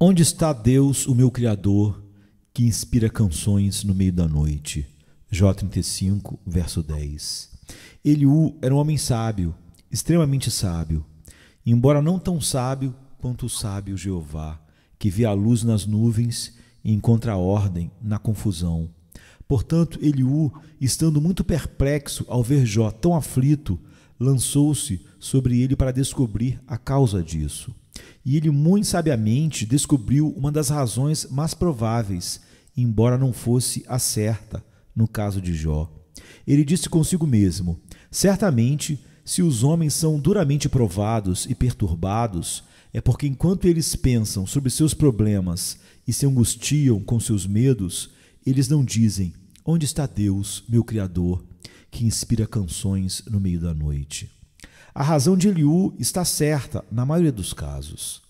Onde está Deus, o meu Criador, que inspira canções no meio da noite? Jó 35, verso 10. Eliú era um homem sábio, extremamente sábio, embora não tão sábio quanto o sábio Jeová, que vê a luz nas nuvens e encontra a ordem na confusão. Portanto, Eliú, estando muito perplexo ao ver Jó tão aflito, lançou-se sobre ele para descobrir a causa disso. E ele muito sabiamente descobriu uma das razões mais prováveis, embora não fosse a certa no caso de Jó. Ele disse consigo mesmo: certamente, se os homens são duramente provados e perturbados, é porque enquanto eles pensam sobre seus problemas e se angustiam com seus medos, eles não dizem: onde está Deus, meu Criador, que inspira canções no meio da noite? A razão de Eliú está certa na maioria dos casos.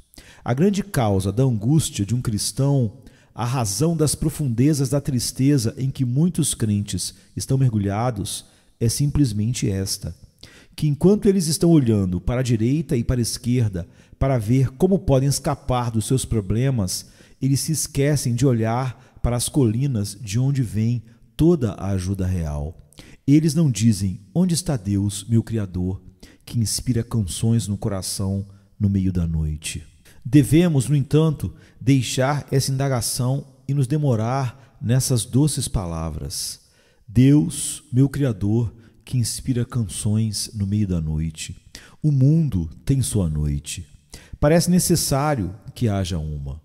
A grande causa da angústia de um cristão, a razão das profundezas da tristeza em que muitos crentes estão mergulhados, é simplesmente esta: que enquanto eles estão olhando para a direita e para a esquerda para ver como podem escapar dos seus problemas, eles se esquecem de olhar para as colinas de onde vem toda a ajuda real. Eles não dizem: onde está Deus, meu Criador, que inspira canções no coração no meio da noite? Devemos, no entanto, deixar essa indagação e nos demorar nessas doces palavras: Deus, meu Criador, que inspira canções no meio da noite. O mundo tem sua noite. Parece necessário que haja uma.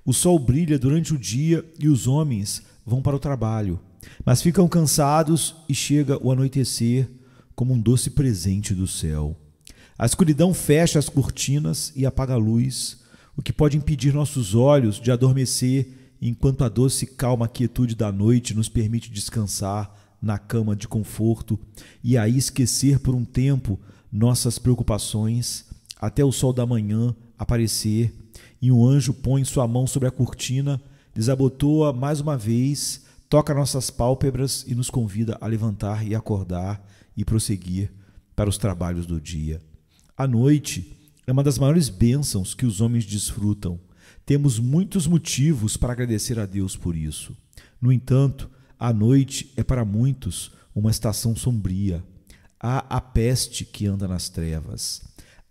O sol brilha durante o dia e os homens vão para o trabalho, mas ficam cansados e chega o anoitecer como um doce presente do céu. A escuridão fecha as cortinas e apaga a luz, o que pode impedir nossos olhos de adormecer, enquanto a doce calma quietude da noite nos permite descansar na cama de conforto e aí esquecer por um tempo nossas preocupações, até o sol da manhã aparecer e um anjo põe sua mão sobre a cortina, desabotoa mais uma vez, toca nossas pálpebras e nos convida a levantar e acordar e prosseguir para os trabalhos do dia. A noite é uma das maiores bênçãos que os homens desfrutam. Temos muitos motivos para agradecer a Deus por isso. No entanto, a noite é para muitos uma estação sombria. Há a peste que anda nas trevas.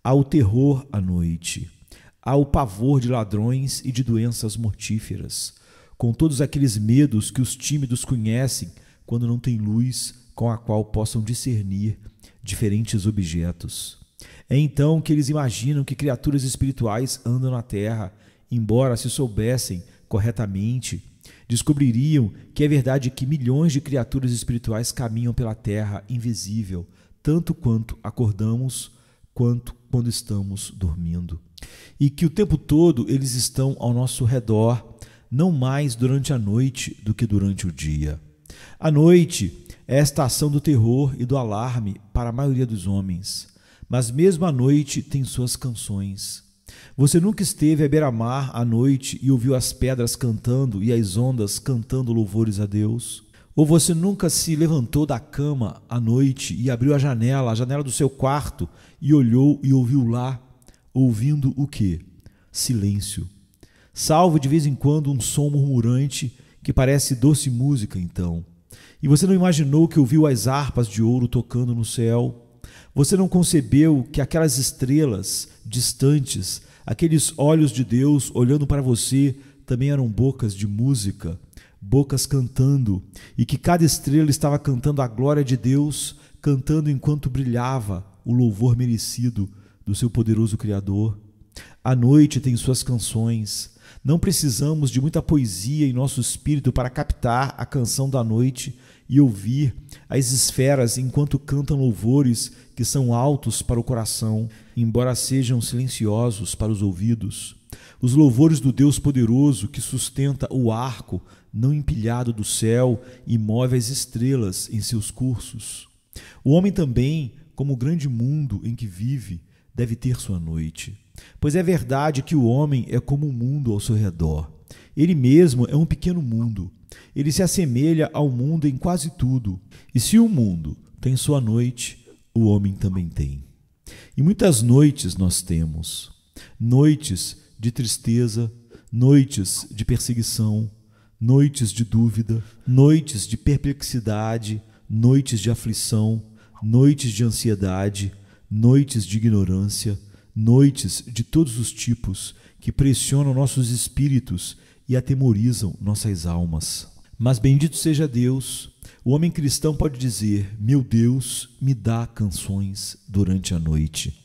Há o terror à noite. Há o pavor de ladrões e de doenças mortíferas, com todos aqueles medos que os tímidos conhecem quando não têm luz com a qual possam discernir diferentes objetos. É então que eles imaginam que criaturas espirituais andam na terra, embora se soubessem corretamente, descobririam que é verdade que milhões de criaturas espirituais caminham pela terra invisível, tanto quanto acordamos, quanto quando estamos dormindo. E que o tempo todo eles estão ao nosso redor, não mais durante a noite do que durante o dia. A noite é a estação do terror e do alarme para a maioria dos homens, mas mesmo a noite tem suas canções. Você nunca esteve à beira-mar à noite e ouviu as pedras cantando e as ondas cantando louvores a Deus? Ou você nunca se levantou da cama à noite e abriu a janela do seu quarto e olhou e ouviu lá, ouvindo o quê? Silêncio. Salvo de vez em quando um som murmurante que parece doce música então. E você não imaginou que ouviu as harpas de ouro tocando no céu? Você não concebeu que aquelas estrelas distantes, aqueles olhos de Deus olhando para você, também eram bocas de música, bocas cantando, e que cada estrela estava cantando a glória de Deus, cantando enquanto brilhava o louvor merecido do seu poderoso Criador? A noite tem suas canções. Não precisamos de muita poesia em nosso espírito para captar a canção da noite e ouvir as esferas enquanto cantam louvores que são altos para o coração, embora sejam silenciosos para os ouvidos. Os louvores do Deus poderoso que sustenta o arco não empilhado do céu e move as estrelas em seus cursos. O homem também, como o grande mundo em que vive, deve ter sua noite. Pois é verdade que o homem é como um mundo ao seu redor. Ele mesmo é um pequeno mundo. Ele se assemelha ao mundo em quase tudo. E se o mundo tem sua noite, o homem também tem. E muitas noites nós temos. Noites de tristeza, noites de perseguição, noites de dúvida, noites de perplexidade, noites de aflição, noites de ansiedade, noites de ignorância, noites de todos os tipos que pressionam nossos espíritos e atemorizam nossas almas. Mas bendito seja Deus, o homem cristão pode dizer: meu Deus me dá canções durante a noite.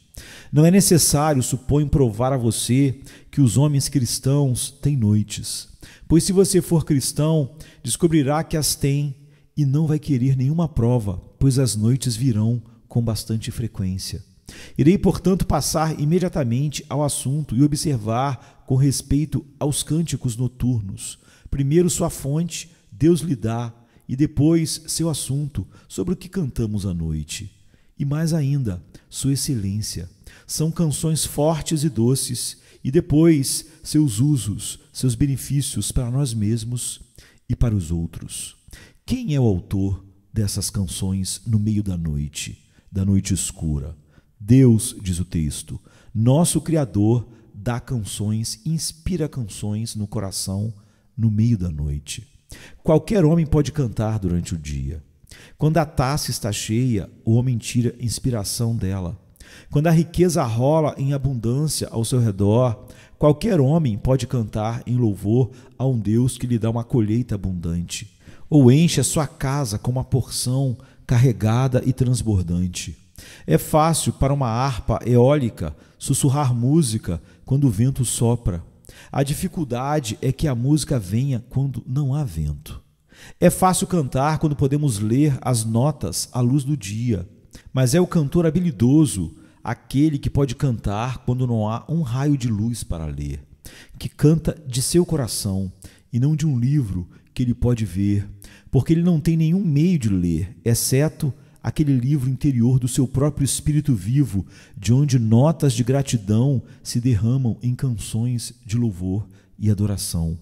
Não é necessário, suponho, provar a você que os homens cristãos têm noites, pois se você for cristão, descobrirá que as tem e não vai querer nenhuma prova, pois as noites virão com bastante frequência. Irei, portanto, passar imediatamente ao assunto e observar com respeito aos cânticos noturnos. Primeiro sua fonte, Deus lhe dá, e depois seu assunto, sobre o que cantamos à noite. E mais ainda, sua excelência. São canções fortes e doces, e depois seus usos, seus benefícios para nós mesmos e para os outros. Quem é o autor dessas canções no meio da noite escura? Deus, diz o texto, nosso Criador dá canções, inspira canções no coração no meio da noite. Qualquer homem pode cantar durante o dia. Quando a taça está cheia, o homem tira inspiração dela. Quando a riqueza rola em abundância ao seu redor, qualquer homem pode cantar em louvor a um Deus que lhe dá uma colheita abundante, ou enche a sua casa com uma porção carregada e transbordante. É fácil para uma harpa eólica sussurrar música quando o vento sopra. A dificuldade é que a música venha quando não há vento. É fácil cantar quando podemos ler as notas à luz do dia, mas é o cantor habilidoso aquele que pode cantar quando não há um raio de luz para ler, que canta de seu coração e não de um livro que ele pode ver, porque ele não tem nenhum meio de ler, exceto aquele livro interior do seu próprio espírito vivo, de onde notas de gratidão se derramam em canções de louvor e adoração.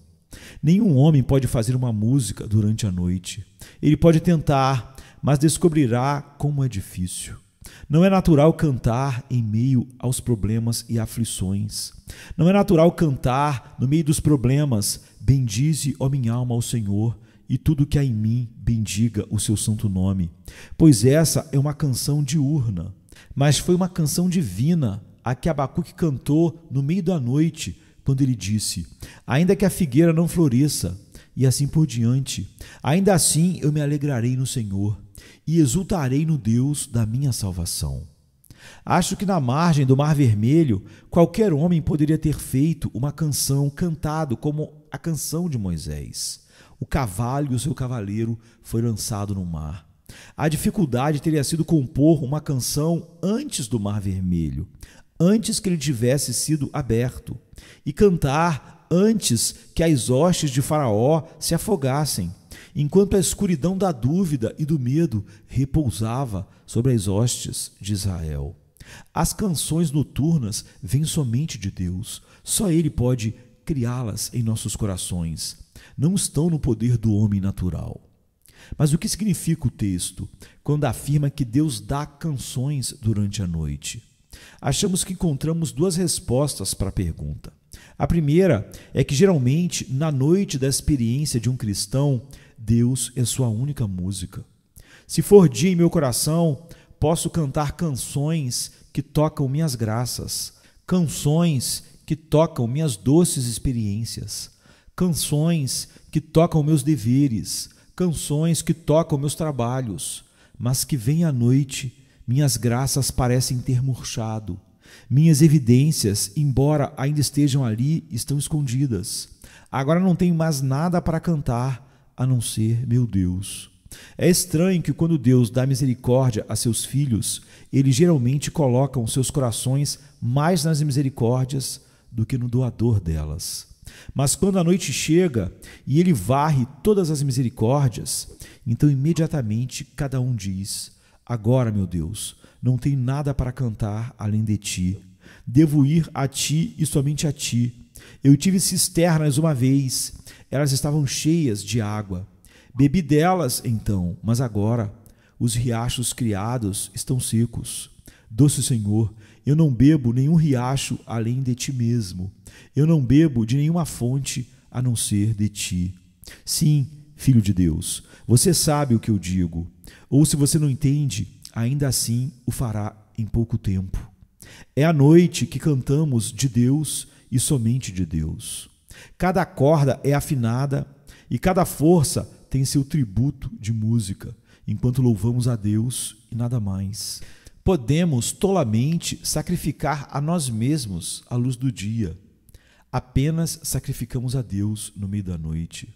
Nenhum homem pode fazer uma música durante a noite. Ele pode tentar, mas descobrirá como é difícil. Não é natural cantar em meio aos problemas e aflições. Não é natural cantar no meio dos problemas: bendize, ó minha alma, ao Senhor, e tudo que há em mim bendiga o seu santo nome. Pois essa é uma canção diurna, mas foi uma canção divina a que Abacuque cantou no meio da noite, quando ele disse: ainda que a figueira não floresça, e assim por diante, ainda assim eu me alegrarei no Senhor e exultarei no Deus da minha salvação. Acho que na margem do Mar Vermelho, qualquer homem poderia ter feito uma canção, cantado como a canção de Moisés. O cavalo e o seu cavaleiro foi lançado no mar. A dificuldade teria sido compor uma canção antes do Mar Vermelho, antes que ele tivesse sido aberto, e cantar antes que as hostes de Faraó se afogassem, enquanto a escuridão da dúvida e do medo repousava sobre as hostes de Israel. As canções noturnas vêm somente de Deus, só Ele pode criá-las em nossos corações. Não estão no poder do homem natural. Mas o que significa o texto quando afirma que Deus dá canções durante a noite? Achamos que encontramos duas respostas para a pergunta. A primeira é que, geralmente, na noite da experiência de um cristão, Deus é sua única música. Se for dia em meu coração, posso cantar canções que tocam minhas graças, canções que tocam minhas doces experiências, canções que tocam meus deveres, canções que tocam meus trabalhos, mas que vem à noite, minhas graças parecem ter murchado. Minhas evidências, embora ainda estejam ali, estão escondidas. Agora não tenho mais nada para cantar, a não ser meu Deus. É estranho que quando Deus dá misericórdia a seus filhos, Ele geralmente coloca os seus corações mais nas misericórdias do que no doador delas. Mas quando a noite chega e Ele varre todas as misericórdias, então imediatamente cada um diz: agora, meu Deus, não tenho nada para cantar além de Ti. Devo ir a Ti e somente a Ti. Eu tive cisternas uma vez, elas estavam cheias de água. Bebi delas então, mas agora os riachos criados estão secos. Doce Senhor, eu não bebo nenhum riacho além de ti mesmo. Eu não bebo de nenhuma fonte a não ser de ti. Sim, Filho de Deus, você sabe o que eu digo. Ou se você não entende, ainda assim o fará em pouco tempo. É a noite que cantamos de Deus e somente de Deus. Cada corda é afinada e cada força tem seu tributo de música, enquanto louvamos a Deus e nada mais. Podemos tolamente sacrificar a nós mesmos à luz do dia. Apenas sacrificamos a Deus no meio da noite.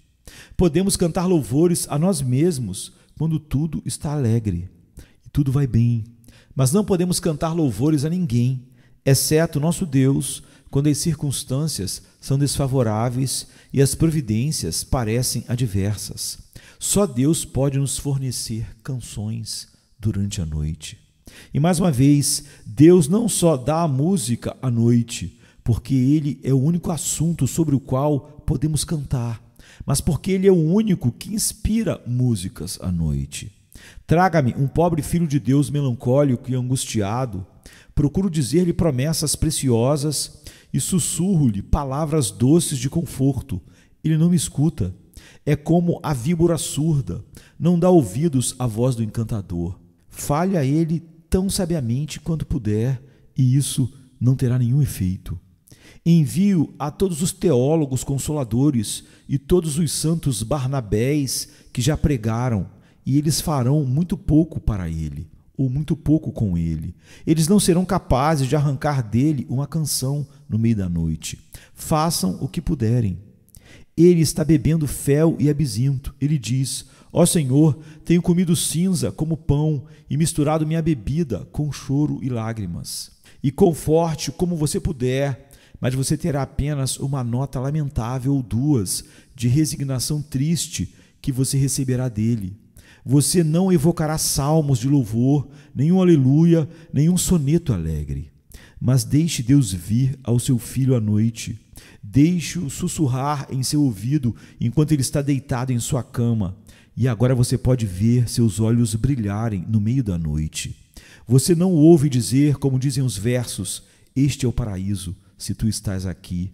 Podemos cantar louvores a nós mesmos quando tudo está alegre e tudo vai bem. Mas não podemos cantar louvores a ninguém, exceto nosso Deus, quando as circunstâncias são desfavoráveis e as providências parecem adversas. Só Deus pode nos fornecer canções durante a noite. E mais uma vez, Deus não só dá a música à noite, porque Ele é o único assunto sobre o qual podemos cantar, mas porque Ele é o único que inspira músicas à noite. Traga-me um pobre filho de Deus melancólico e angustiado, procuro dizer-lhe promessas preciosas e sussurro-lhe palavras doces de conforto. Ele não me escuta. É como a víbora surda, não dá ouvidos à voz do encantador. Fale a ele tão sabiamente quanto puder, e isso não terá nenhum efeito. Envio a todos os teólogos consoladores e todos os santos Barnabés que já pregaram, e eles farão muito pouco para ele, ou muito pouco com ele. Eles não serão capazes de arrancar dele uma canção no meio da noite. Façam o que puderem. Ele está bebendo fel e absinto. Ele diz: ó Senhor, tenho comido cinza como pão e misturado minha bebida com choro e lágrimas. E conforte como você puder, mas você terá apenas uma nota lamentável ou duas de resignação triste que você receberá dele. Você não evocará salmos de louvor, nenhum aleluia, nenhum soneto alegre. Mas deixe Deus vir ao seu filho à noite. Deixe-o sussurrar em seu ouvido enquanto ele está deitado em sua cama. E agora você pode ver seus olhos brilharem no meio da noite. Você não ouve dizer, como dizem os versos: este é o paraíso, se tu estás aqui.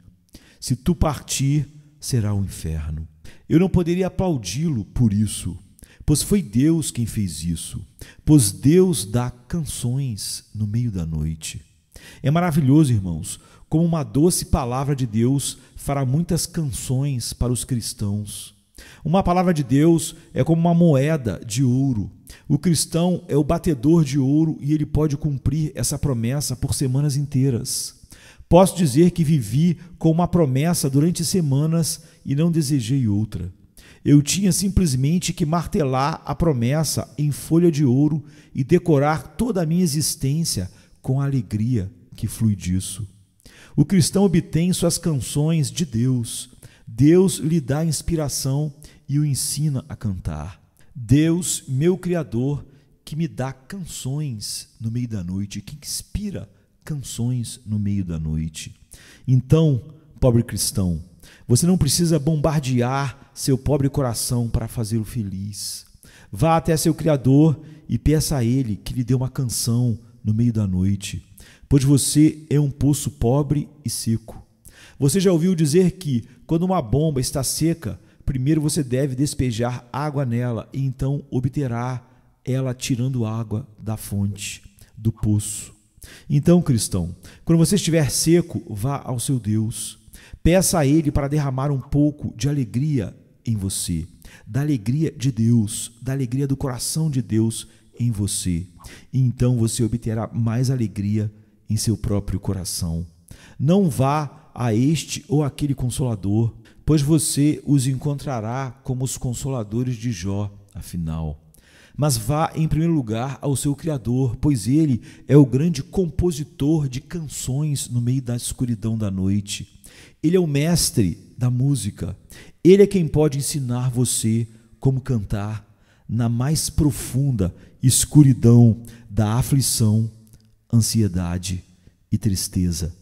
Se tu partir, será o inferno. Eu não poderia aplaudi-lo por isso, pois foi Deus quem fez isso, pois Deus dá canções no meio da noite. É maravilhoso, irmãos, como uma doce palavra de Deus fará muitas canções para os cristãos. Uma palavra de Deus é como uma moeda de ouro. O cristão é o batedor de ouro e ele pode cumprir essa promessa por semanas inteiras. Posso dizer que vivi com uma promessa durante semanas e não desejei outra. Eu tinha simplesmente que martelar a promessa em folha de ouro e decorar toda a minha existência com a alegria que flui disso. O cristão obtém suas canções de Deus. Deus lhe dá inspiração e o ensina a cantar. Deus, meu Criador, que me dá canções no meio da noite, que inspira canções no meio da noite. Então, pobre cristão, você não precisa bombardear seu pobre coração para fazê-lo feliz. Vá até seu Criador e peça a Ele que lhe dê uma canção no meio da noite, pois você é um poço pobre e seco. Você já ouviu dizer que, quando uma bomba está seca, primeiro você deve despejar água nela e então obterá ela tirando água da fonte, do poço. Então, cristão, quando você estiver seco, vá ao seu Deus. Peça a Ele para derramar um pouco de alegria em você, da alegria de Deus, da alegria do coração de Deus em você. E então você obterá mais alegria em seu próprio coração. Não vá a este ou aquele consolador, pois você os encontrará como os consoladores de Jó, afinal. Mas vá em primeiro lugar ao seu Criador, pois Ele é o grande compositor de canções no meio da escuridão da noite. Ele é o mestre da música. Ele é quem pode ensinar você como cantar na mais profunda escuridão da aflição, ansiedade e tristeza.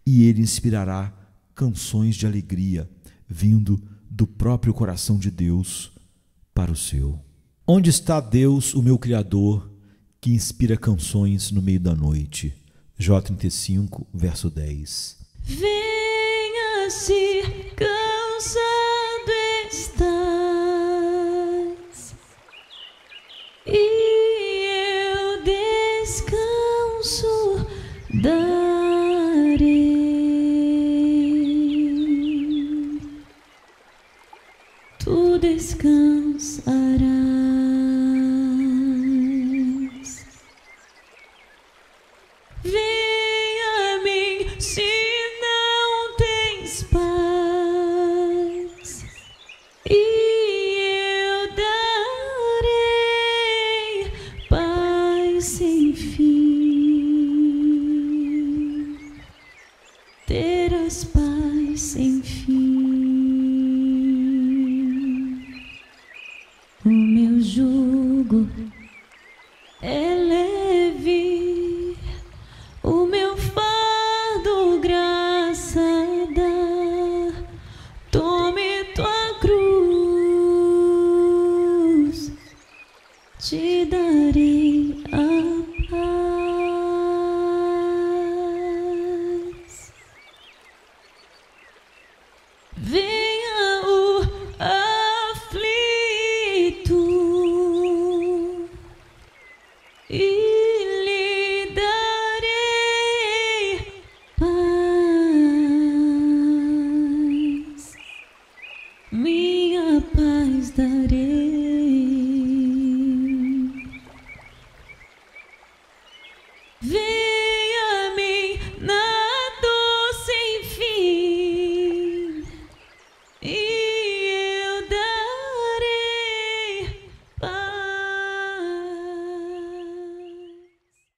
E Ele inspirará canções de alegria vindo do próprio coração de Deus para o seu. Onde está Deus, o meu Criador, que inspira canções no meio da noite. Jó 35, verso 10. Venha se cansado estás, e eu descanso darei. Tu descansarás. Vem a mim se não tens paz, e eu darei paz sem fim. Terás paz sem fim. O meu jugo é leve, o meu fardo graça dá. Tome tua cruz, te darei a paz.